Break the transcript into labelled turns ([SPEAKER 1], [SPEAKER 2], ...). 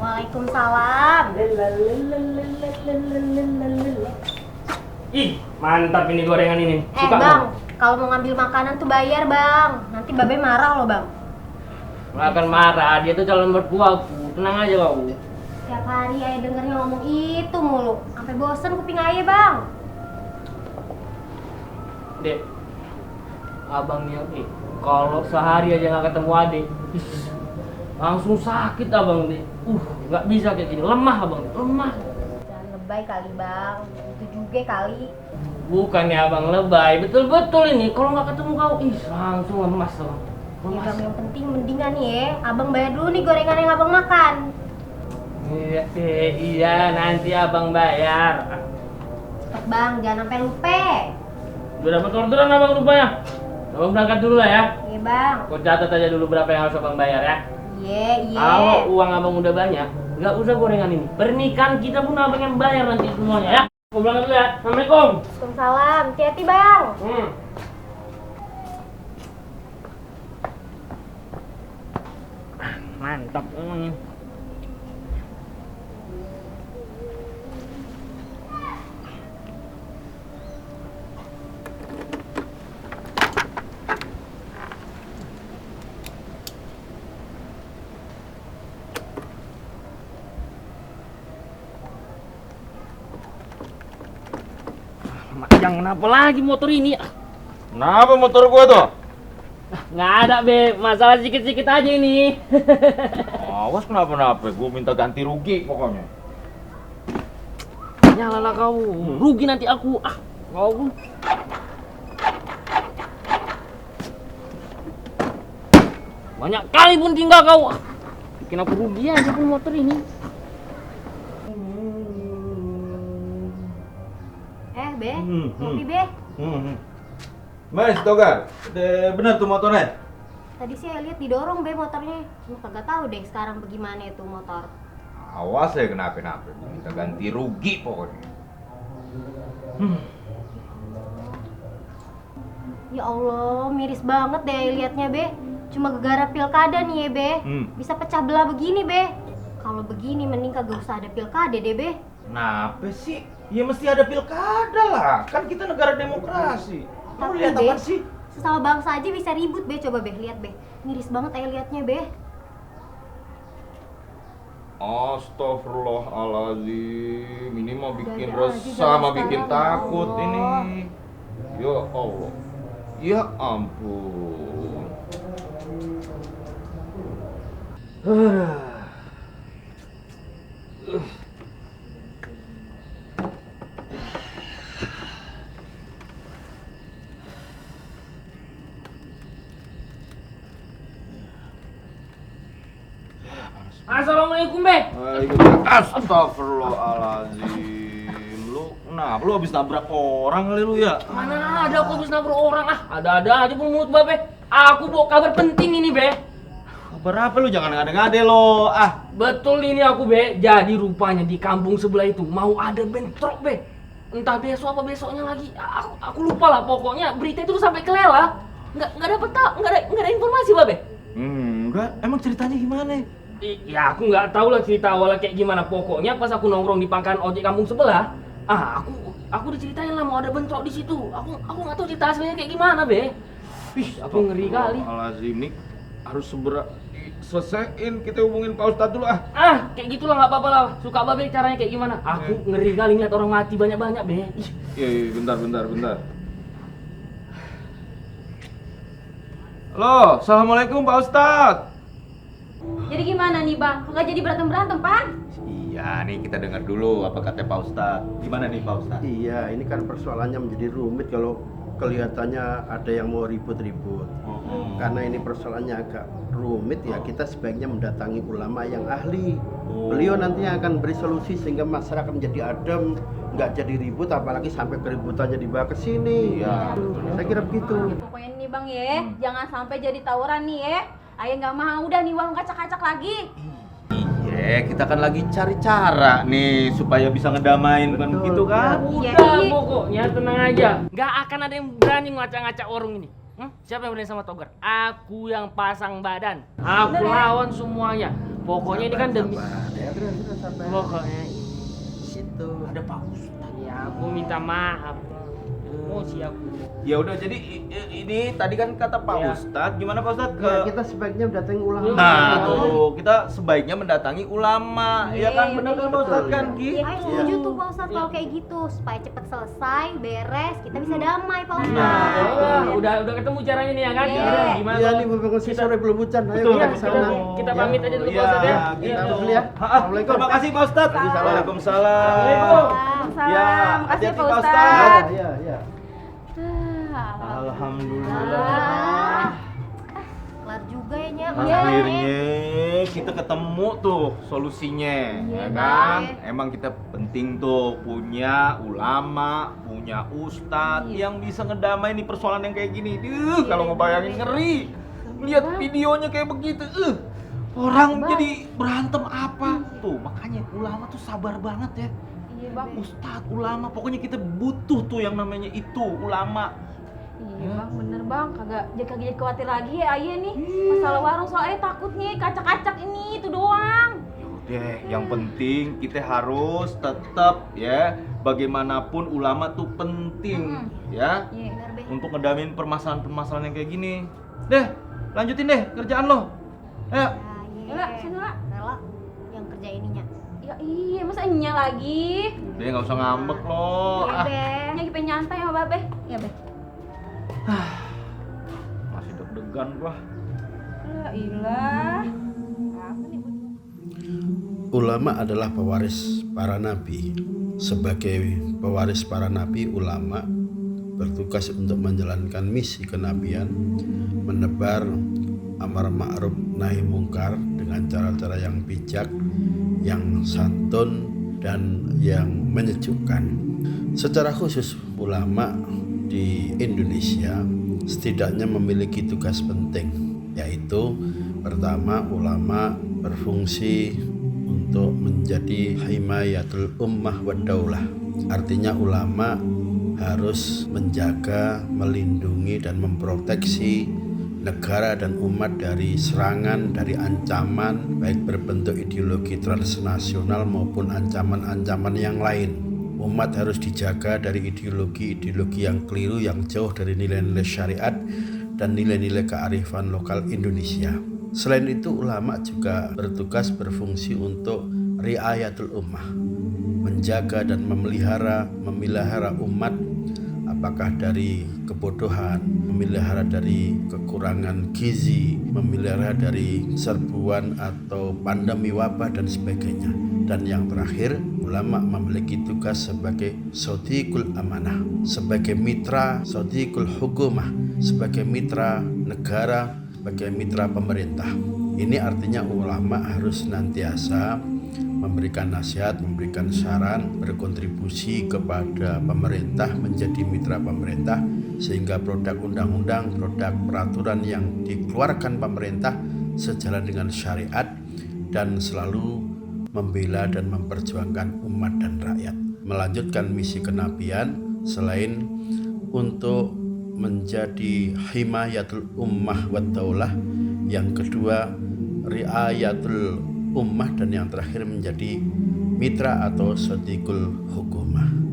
[SPEAKER 1] Waalaikumsalam.
[SPEAKER 2] Ih, mantap ini gorengan ini. Suka
[SPEAKER 1] Bang, kalau mau ngambil makanan tuh bayar bang. Nanti babe marah loh bang.
[SPEAKER 2] nggak akan marah, dia tuh calon mertua aku. Tenang aja kau.
[SPEAKER 1] Tiap hari ayah dengernya ngomong itu mulu. Sampai bosen kuping ayah bang.
[SPEAKER 2] Dek, abang nih Dek, kalau sehari aja nggak ketemu adik, langsung sakit abang deh. Nggak bisa kayak gini, lemah abang, lemah.
[SPEAKER 1] Jangan lebay kali bang. Itu juga kali.
[SPEAKER 2] Bukannya abang lebay, betul-betul ini. Kalau nggak ketemu kau, langsung lemas abang.
[SPEAKER 1] Ya bang, yang penting mendingan nih ya. Abang bayar dulu nih gorengan yang abang makan.
[SPEAKER 2] Iya, nanti abang bayar.
[SPEAKER 1] Cepet bang, jangan sampai lupa.
[SPEAKER 2] Udah dapat orderan abang rupanya. Abang berangkat dulu lah ya.
[SPEAKER 1] Iya bang.
[SPEAKER 2] Kau catat aja dulu berapa yang harus abang bayar ya.
[SPEAKER 1] Iya.
[SPEAKER 2] Kalau uang abang udah banyak, nggak usah gorengan ini. Pernikahan kita pun abang yang bayar nanti semuanya ya. Aku berangkat dulu ya. Assalamualaikum.
[SPEAKER 1] Waalaikumsalam. Hati-hati bang.
[SPEAKER 2] Mantap. Yang kenapa lagi motor ini?
[SPEAKER 3] Kenapa motor gua tuh?
[SPEAKER 2] Nggak ada be, masalah sedikit-sedikit aja ini.
[SPEAKER 3] Awas kenapa-napa, gua minta ganti rugi pokoknya.
[SPEAKER 2] Nyalalah kau, rugi nanti aku. Kau. Banyak kali pun tinggal kau. Bikin aku rugi aja pun motor ini.
[SPEAKER 1] Be, kopi be.
[SPEAKER 3] Mas, Togar, bener tuh motornya?
[SPEAKER 1] Tadi sih saya lihat didorong be motornya. Cuma kagak tahu deh sekarang bagaimana itu motor.
[SPEAKER 3] Awas ya kenapa-napa, minta ganti rugi pokoknya.
[SPEAKER 1] Ya Allah, miris banget deh liatnya be. Cuma gegara pilkada nih ya be. Bisa pecah belah begini be. Kalau begini mending kagak usah ada pilkada deh be.
[SPEAKER 3] Kenapa sih? Ya mesti ada pilkada lah, kan kita negara demokrasi. Kamu lihat
[SPEAKER 1] Be,
[SPEAKER 3] apa sih?
[SPEAKER 1] sesama bangsa aja bisa ribut be, coba be, lihat be. Miris banget liatnya be.
[SPEAKER 3] Astagfirullahaladzim, ini mau bikin
[SPEAKER 1] Jangan
[SPEAKER 3] resah, mau
[SPEAKER 1] aja,
[SPEAKER 3] bikin
[SPEAKER 1] jangan
[SPEAKER 3] takut
[SPEAKER 1] Allah.
[SPEAKER 3] ini. Ya Allah, ya ampun.
[SPEAKER 2] Assalamualaikum be.
[SPEAKER 3] Astagfirullahaladzim. Lu kenapa? Lu habis nabrak orang kali lu ya?
[SPEAKER 2] Mana ada aku habis nabrak orang Ada-ada aja pun mulut babe. Aku bawa kabar penting ini be.
[SPEAKER 3] Kabar apa lu? Jangan ngade-ngade lo.
[SPEAKER 2] Betul ini aku be. Jadi rupanya di kampung sebelah itu mau ada bentrok be. Entah besok apa besoknya lagi. Aku lupa lah. Pokoknya berita itu sampai ke Lela. Nggak ada informasi babe.
[SPEAKER 3] Enggak. Emang ceritanya gimana?
[SPEAKER 2] Ya aku nggak tahu lah cerita awalnya kayak gimana. Pokoknya pas aku nongkrong di pangkalan ojek kampung sebelah, aku diceritain lah mau ada bentrok di situ. Aku nggak tahu cerita aslinya kayak gimana be. Aku ngeri kali.
[SPEAKER 3] Astagfirullahaladzim, nih harus segera selesaiin. Kita hubungin Pak Ustadz dulu
[SPEAKER 2] Kayak gitulah nggak apa-apa lah. Suka babe caranya kayak gimana. Aku ngeri kali ngeliat orang mati banyak-banyak be.
[SPEAKER 3] Iya, bentar. Halo, assalamualaikum Pak Ustadz.
[SPEAKER 1] Jadi gimana nih bang? Kagak jadi berantem pak?
[SPEAKER 3] Iya, nih kita dengar dulu apa kata Pak Ustadz. Gimana nih Pak Ustadz?
[SPEAKER 4] Iya, ini kan persoalannya menjadi rumit kalau kelihatannya ada yang mau ribut-ribut. Karena ini persoalannya agak rumit ya, kita sebaiknya mendatangi ulama yang ahli. Beliau nantinya akan beri solusi sehingga masyarakat menjadi adem, nggak jadi ribut, apalagi sampai keributannya dibawa ke sini.
[SPEAKER 3] Iya.
[SPEAKER 4] Saya kira begitu.
[SPEAKER 5] Pokoknya nih bang ya, jangan sampai jadi tawuran nih ya. Ayah nggak mau udah nih uang kacak-kacak lagi.
[SPEAKER 3] Iya, kita kan lagi cari cara nih supaya bisa ngedamain kan gitu kan?
[SPEAKER 2] Udah pokoknya tenang aja. Nggak akan ada yang berani ngacak-ngacak warung ini. Siapa yang berani sama Togar? Aku yang pasang badan. Aku lawan semuanya. Pokoknya ini kan demi
[SPEAKER 4] Ya, terus sabar.
[SPEAKER 2] pokoknya
[SPEAKER 4] Situ.
[SPEAKER 3] Ada Pak Ustadz.
[SPEAKER 2] ya aku minta maaf. Emosi aku.
[SPEAKER 3] Ya udah, jadi ini tadi kan kata Pak
[SPEAKER 2] Ya.
[SPEAKER 3] Ustadz, gimana Pak Ustadz?
[SPEAKER 4] Ya, kita sebaiknya mendatangi ulama.
[SPEAKER 3] Nah, tuh, kita sebaiknya mendatangi ulama, ya kan? Benar kan Pak Ustadz kan, Ki?
[SPEAKER 1] Ayo setuju tuh Pak Ustadz kalau kayak gitu supaya cepet selesai, beres, kita bisa damai Pak
[SPEAKER 2] Nah,
[SPEAKER 1] Ustadz.
[SPEAKER 2] udah ketemu caranya nih ya kan?
[SPEAKER 5] Iya.
[SPEAKER 2] Udah, gimana?
[SPEAKER 4] Iya
[SPEAKER 2] kalau
[SPEAKER 4] nih, mumpung masih sore belum hujan. Ayo
[SPEAKER 3] Betul,
[SPEAKER 4] kita
[SPEAKER 2] Iya,
[SPEAKER 4] ke sana.
[SPEAKER 2] kita pamit aja dulu Pak
[SPEAKER 3] Iya,
[SPEAKER 2] Ustadz ya.
[SPEAKER 3] gitu.
[SPEAKER 2] Iya.
[SPEAKER 4] dulu ya. Assalamualaikum.
[SPEAKER 3] Terima kasih Pak Ustadz. Waalaikumsalam.
[SPEAKER 2] Assalamualaikum.
[SPEAKER 3] Ya,
[SPEAKER 5] Makasih
[SPEAKER 3] hati-hati
[SPEAKER 5] Pak
[SPEAKER 3] Pak
[SPEAKER 5] Ustadz.
[SPEAKER 4] Iya, iya.
[SPEAKER 3] Alhamdulillah.
[SPEAKER 1] Kelar juga ya Nya.
[SPEAKER 3] Akhirnya kita ketemu tuh solusinya, ya kan? Emang kita penting tuh punya ulama, punya ustadz yang bisa ngedamai nih persoalan yang kayak gini. Kalau ngebayangin ngeri. Lihat videonya kayak begitu. Orang jadi berantem apa? Tuh, makanya ulama tuh sabar banget ya.
[SPEAKER 5] Iya bang.
[SPEAKER 3] Ustadz, ulama, pokoknya kita butuh tuh yang namanya itu, ulama.
[SPEAKER 5] Iya bang, bener bang. Kagak jadi khawatir lagi ya ayah nih. Masalah warung soalnya takutnya kacak-kacak ini itu doang.
[SPEAKER 3] Yaudah, yang penting kita harus tetap ya, bagaimanapun ulama tuh penting ya,
[SPEAKER 5] Iya.
[SPEAKER 1] Bener, Be.
[SPEAKER 3] untuk ngedamin permasalahan-permasalahan yang kayak gini. Deh, lanjutin deh kerjaan lo. Ayo.
[SPEAKER 5] Yaudah, sini lah.
[SPEAKER 1] Rela yang kerja ininya.
[SPEAKER 5] Ya iya, masa nya lagi?
[SPEAKER 3] Udah, nggak usah ngambek lo.
[SPEAKER 1] Iya, Be.
[SPEAKER 5] Nya lagi pengen nyantai sama babe. Iya be.
[SPEAKER 3] Masih deg-degan gua.
[SPEAKER 5] Ya ilah. Apa nih bu?
[SPEAKER 4] Ulama adalah pewaris para nabi. Sebagai pewaris para nabi, ulama bertugas untuk menjalankan misi kenabian, menebar amar ma'ruf nahi mungkar dengan cara-cara yang bijak, yang santun, dan yang menyejukkan. Secara khusus, ulama di Indonesia setidaknya memiliki tugas penting, yaitu pertama, ulama berfungsi untuk menjadi himayatul ummah wa daulah. Artinya ulama harus menjaga, melindungi, dan memproteksi negara dan umat dari serangan, dari ancaman, baik berbentuk ideologi transnasional maupun ancaman-ancaman yang lain. Umat harus dijaga dari ideologi-ideologi yang keliru, yang jauh dari nilai-nilai syariat dan nilai-nilai kearifan lokal Indonesia. Selain itu, ulama juga bertugas berfungsi untuk riayatul ummah, menjaga dan memelihara umat, apakah dari kebodohan, memelihara dari kekurangan gizi, memelihara dari serbuan atau pandemi wabah dan sebagainya. Dan yang terakhir, ulama memiliki tugas sebagai sodikul amanah, sebagai mitra sodikul hukumah, sebagai mitra negara, sebagai mitra pemerintah. Ini artinya ulama harus senantiasa memberikan nasihat, memberikan saran, berkontribusi kepada pemerintah, menjadi mitra pemerintah, sehingga produk undang-undang, produk peraturan yang dikeluarkan pemerintah sejalan dengan syariat dan selalu membela dan memperjuangkan umat dan rakyat. Melanjutkan misi kenabian selain untuk menjadi himayatul ummah wa daulah, yang kedua riayatul ummah, dan yang terakhir menjadi mitra atau sodikul hukumah.